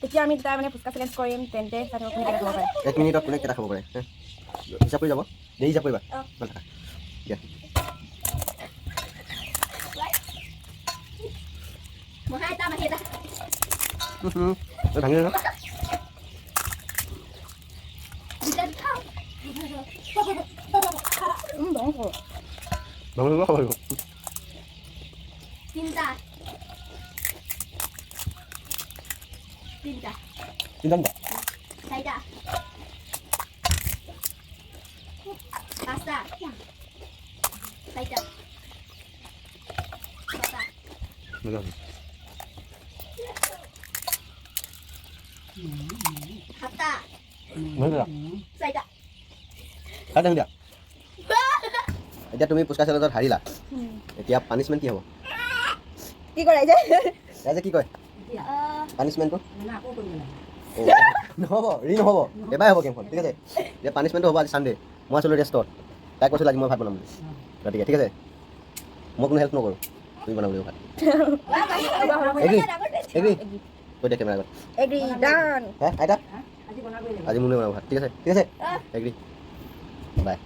তেতিয়া আমি দুটা মানে ফুচকা চেলেঞ্জ কৰিম তেন্তে চাই কোনে কেইটা খাব পাৰে 1 মিনিটত কোনে কেইটা খাব পাৰে হিচাপ কৰি যাব দেৰি হিচাপ কৰিবা ভাল থাকা দিয়া মহাই এটা মাহি এটা ভাঙি ন বিজাত খাও বংশ ভাঙি খাব লাগিব তিনটা তিনটা তিনটা চাৰিটা পাঁচটা চাৰিটা ছটা সাতটা চাৰিটা খাই দিয়া এতিয়া তুমি পুচকা চেলেঞ্জত হাৰিলা এতিয়া পানিছমেণ্ট কি হ'ব কি কৰে যে ৰাইজে কি কয় পানিছমেণ্টটো নহ'ব নহ'ব এবাৰ হ'ব গেমখন ঠিক আছে এতিয়া পানিছমেণ্টটো হ'ব আজি চানডে মই আছিলোঁ ৰেষ্টত তাইক কৈছিলোঁ আজি মই ভাত বনাম বুলি গতিকে ঠিক আছে মই কোনো হেল্প নকৰোঁ তুমি বনাব লাগিব ভাত এগ্ৰি এগ্ৰি কৈ দিয়া কেমেৰা আগত এগ্ৰি ডান আইতা আজি মোলৈ বনাব ভাত ঠিক আছে এগ্ৰি বাই